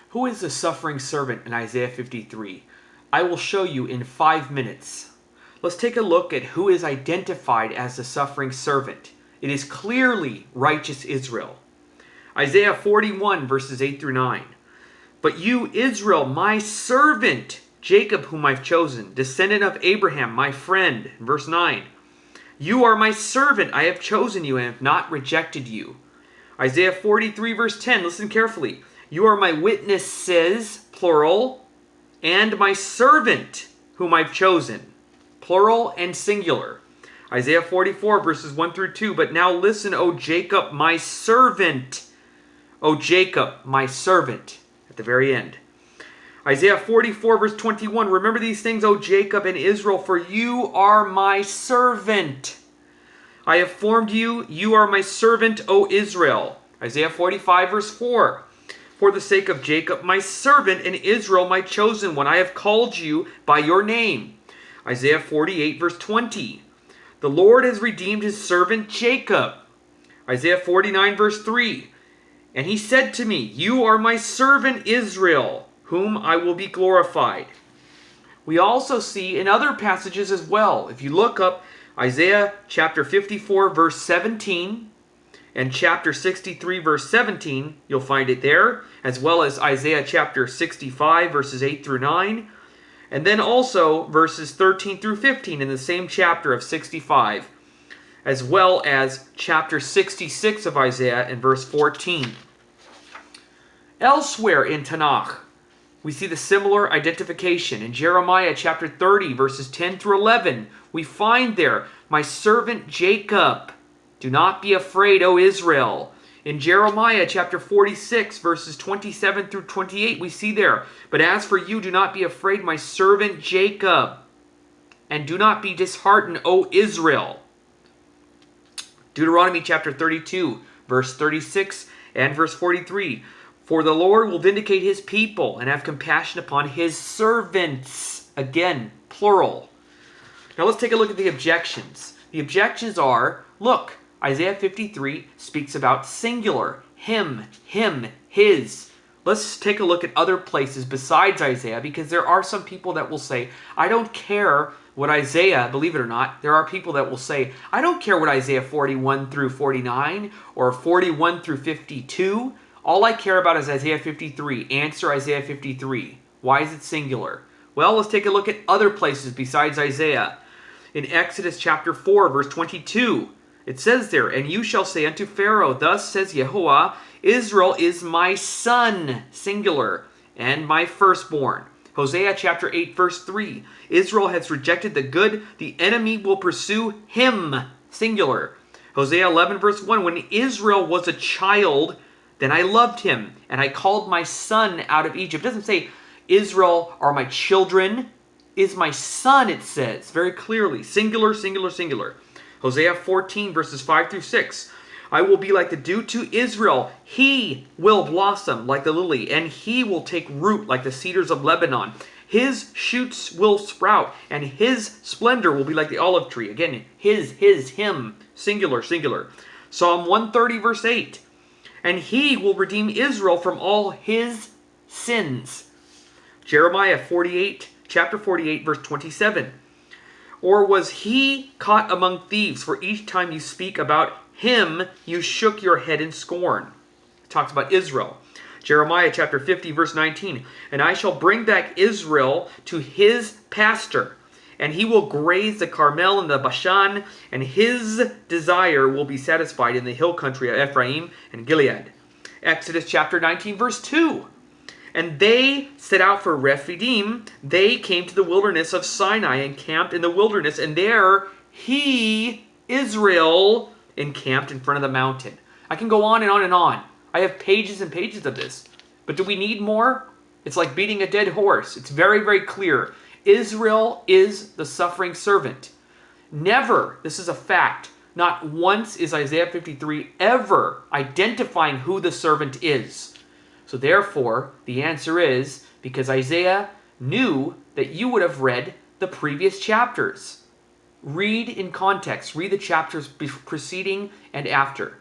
Who is the suffering servant in Isaiah 53? I will show you in 5 minutes. Let's take a look at who is identified as the suffering servant. It is clearly righteous Israel. Isaiah 41 verses 8 through 9. But you, Israel, my servant, Jacob whom I've chosen, descendant of Abraham, my friend. Verse 9. You are my servant, I have chosen you and have not rejected you. Isaiah 43 verse 10, listen carefully. You are my witnesses, plural, and my servant whom I've chosen, plural and singular. Isaiah 44 verses 1 through 2, but now listen, O Jacob, my servant. O Jacob, my servant, at the very end. Isaiah 44 verse 21, remember these things, O Jacob and Israel, for you are my servant. I have formed you, you are my servant, O Israel. Isaiah 45 verse 4, for the sake of Jacob, my servant, and Israel, my chosen one, I have called you by your name. Isaiah 48 verse 20, the Lord has redeemed his servant Jacob. Isaiah 49 verse 3, and he said to me, you are my servant Israel, whom I will be glorified. We also see in other passages as well. If you look up Isaiah chapter 54 verse 17, and chapter 63 verse 17, you'll find it there, as well as Isaiah chapter 65 verses 8 through 9, and then also verses 13 through 15 in the same chapter of 65, as well as chapter 66 of Isaiah and verse 14. Elsewhere in Tanakh, we see the similar identification. In Jeremiah chapter 30 verses 10 through 11, we find there, my servant Jacob, do not be afraid, O Israel. In Jeremiah chapter 46, verses 27 through 28, we see there, but as for you, do not be afraid, my servant Jacob, and do not be disheartened, O Israel. Deuteronomy chapter 32, verse 36 and verse 43, for the Lord will vindicate his people and have compassion upon his servants. Again, plural. Now let's take a look at the objections. The objections are, look, Isaiah 53 speaks about singular, him, his. Let's take a look at other places besides Isaiah, because there are some people that will say, I don't care what Isaiah, believe it or not, there are people that will say, I don't care what Isaiah 41 through 49 or 41 through 52. All I care about is Isaiah 53. Answer Isaiah 53. Why is it singular? Well, let's take a look at other places besides Isaiah. In Exodus chapter 4, verse 22, it says there, and you shall say unto Pharaoh, thus says Yehovah, Israel is my son, singular, and my firstborn. Hosea chapter 8, verse 3, Israel has rejected the good, the enemy will pursue him, singular. Hosea 11, verse 1, when Israel was a child, then I loved him, and I called my son out of Egypt. It doesn't say, Israel are my children, is my son, it says, very clearly, singular, singular, singular. Hosea 14, verses 5 through 6. I will be like the dew to Israel. He will blossom like the lily, and he will take root like the cedars of Lebanon. His shoots will sprout, and his splendor will be like the olive tree. Again, him, singular, singular. Psalm 130, verse 8. And he will redeem Israel from all his sins. Jeremiah 48, chapter 48, verse 27. Or was he caught among thieves? For each time you speak about him, you shook your head in scorn. It talks about Israel. Jeremiah chapter 50, verse 19. And I shall bring back Israel to his pasture, and he will graze the Carmel and the Bashan, and his desire will be satisfied in the hill country of Ephraim and Gilead. Exodus chapter 19, verse 2. And they set out for Rephidim. They came to the wilderness of Sinai and camped in the wilderness. And there he, Israel, encamped in front of the mountain. I can go on and on and on. I have pages and pages of this. But do we need more? It's like beating a dead horse. It's very, very clear. Israel is the suffering servant. Never, this is a fact, not once is Isaiah 53 ever identifying who the servant is. So therefore, the answer is, because Isaiah knew that you would have read the previous chapters. Read in context. Read the chapters preceding and after.